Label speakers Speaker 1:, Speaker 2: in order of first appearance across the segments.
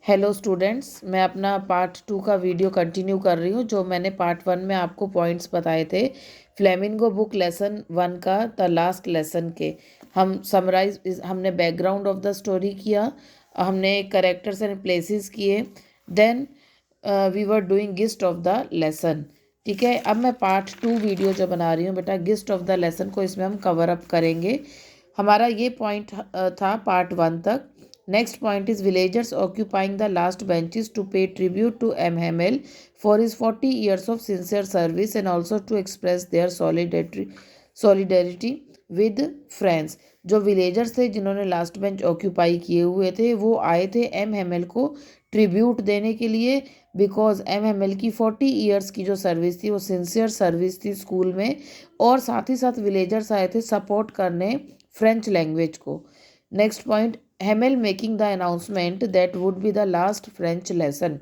Speaker 1: Hello students, मैं अपना part 2 का वीडियो कंटिन्यू कर रही हूँ। जो मैंने पार्ट 1 में आपको पॉइंट्स बताए थे फ्लेमिंगो बुक लेसन 1 का द लास्ट लेसन के, हम हमने बैकग्राउंड ऑफ द स्टोरी किया, हमने करेक्टर्स एंड प्लेसेस किए, then we were doing gist of the lesson. ठीक है, अब मैं पार्ट 2 वीडियो जो बना रही हूँ बेटा, गिस्ट ऑफ द लेसन को इसमें हम कवर अप करेंगे। हमारा ये पॉइंट था पार्ट 1 तक। Next point is villagers occupying the last benches to pay tribute to M. Hamel for his 40 years of sincere service and also to express their solidarity with friends। जो villagers थे जिन्होंने last bench occupy किए हुए थे वो आए थे M Hemal को ट्रिब्यूट देने के लिए, बिकॉज एम हेमल की 40 ईयर्स की जो सर्विस थी वो सिंसियर सर्विस थी स्कूल में, और साथ ही साथ विलेजर्स आए थे सपोर्ट करने फ्रेंच लैंग्वेज को। Next point, Hamel making the announcement that would be the last French lesson।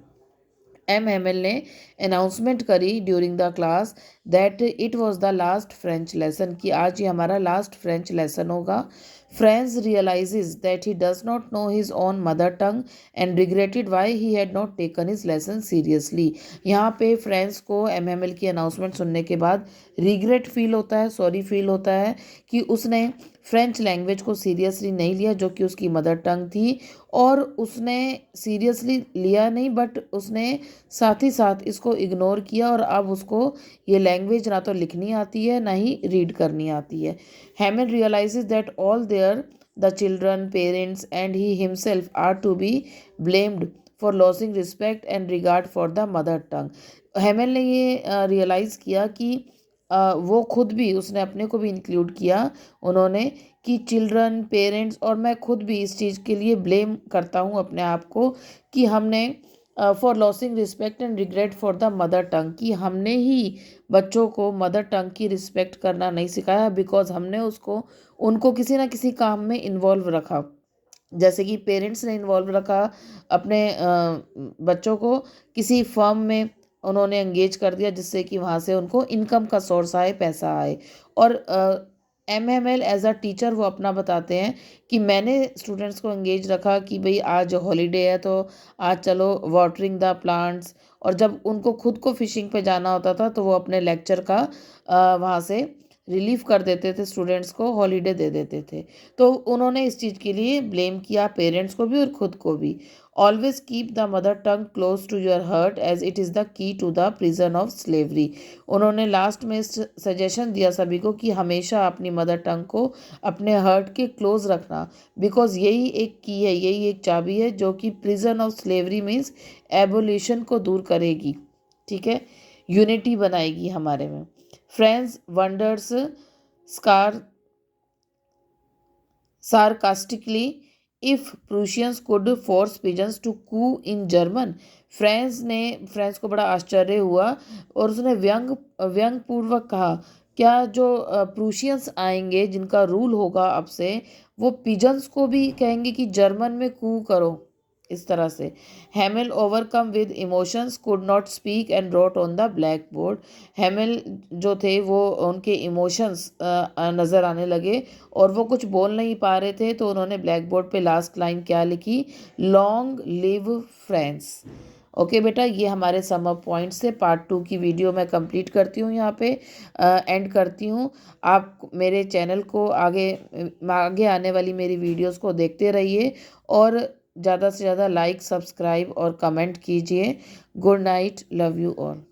Speaker 1: M Hamel ने अनाउंसमेंट करी during the class that it was the last French lesson, कि आज ये हमारा लास्ट फ्रेंच लेसन होगा। French realizes that he does not know his own mother tongue and regretted why he had not taken his lesson seriously. यहाँ पे French को M Hemal की announcement सुनने के बाद रिग्रेट फील होता है, सॉरी फील होता है कि उसने फ्रेंच लैंग्वेज को सीरियसली नहीं लिया जो कि उसकी मदर टंग थी, और उसने सीरियसली लिया नहीं बट उसने साथ ही साथ इसको इग्नोर किया, और अब उसको ये लैंग्वेज ना तो लिखनी आती है ना ही रीड करनी आती है। Hamel realizes that all there the children, parents and he himself are to be blamed for losing respect and regard for the mother tongue. Hamel ने ये रियलाइज़ किया कि वो खुद भी, उसने अपने को भी इंक्लूड किया उन्होंने, कि चिल्ड्रन, पेरेंट्स और मैं खुद भी इस चीज़ के लिए ब्लेम करता हूँ अपने आप को कि हमने for losing respect and regret for the mother टंग, कि हमने ही बच्चों को मदर टंग की रिस्पेक्ट करना नहीं सिखाया, बिकॉज हमने उनको किसी ना किसी काम में इन्वॉल्व रखा। जैसे कि पेरेंट्स ने इन्वॉल्व रखा अपने बच्चों को किसी फर्म में, उन्होंने एंगेज कर दिया जिससे कि वहाँ से उनको इनकम का सोर्स आए, पैसा आए। और M M L as a teacher वो अपना बताते हैं कि मैंने स्टूडेंट्स को एंगेज रखा कि भाई आज हॉलीडे है तो आज चलो वाटरिंग द प्लांट्स, और जब उनको खुद को फिशिंग पे जाना होता था तो वो अपने लेक्चर का वहाँ से रिलीफ कर देते थे, स्टूडेंट्स को हॉलीडे दे देते थे। तो उन्होंने इस चीज़ के लिए ब्लेम किया पेरेंट्स को भी और खुद को भी। Always keep the mother tongue close to your heart as it is the key to the prison of slavery. उन्होंने लास्ट में सजेशन दिया सभी को कि हमेशा अपनी मदर टंग को अपने हार्ट के क्लोज रखना, बिकॉज यही एक की है, यही एक चाबी है जो कि prison of slavery means abolition को दूर करेगी। ठीक है, यूनिटी बनाएगी हमारे में। Friends wonders scar sarcastically if Prussians could force pigeons to coo in German। France को बड़ा आश्चर्य हुआ और उसने व्यंग पूर्वक कहा, क्या जो प्रूशियंस आएंगे जिनका रूल होगा अब से, वो पिजन्स को भी कहेंगे कि जर्मन में कू करो, इस तरह से। Hamel overcome with emotions could not speak and wrote on the blackboard. Hamel जो थे वो उनके इमोशंस नज़र आने लगे और वो कुछ बोल नहीं पा रहे थे, तो उन्होंने ब्लैक बोर्ड पे लास्ट लाइन क्या लिखी, लॉन्ग लिव फ्रांस। ओके बेटा, ये हमारे सम अप पॉइंट्स से पार्ट 2 की वीडियो मैं कंप्लीट करती हूँ, यहाँ पे एंड करती हूँ। आप मेरे चैनल को आगे आने वाली मेरी वीडियोस को देखते रहिए और ज़्यादा से ज़्यादा लाइक, सब्सक्राइब और कमेंट कीजिए। Good night, love you all.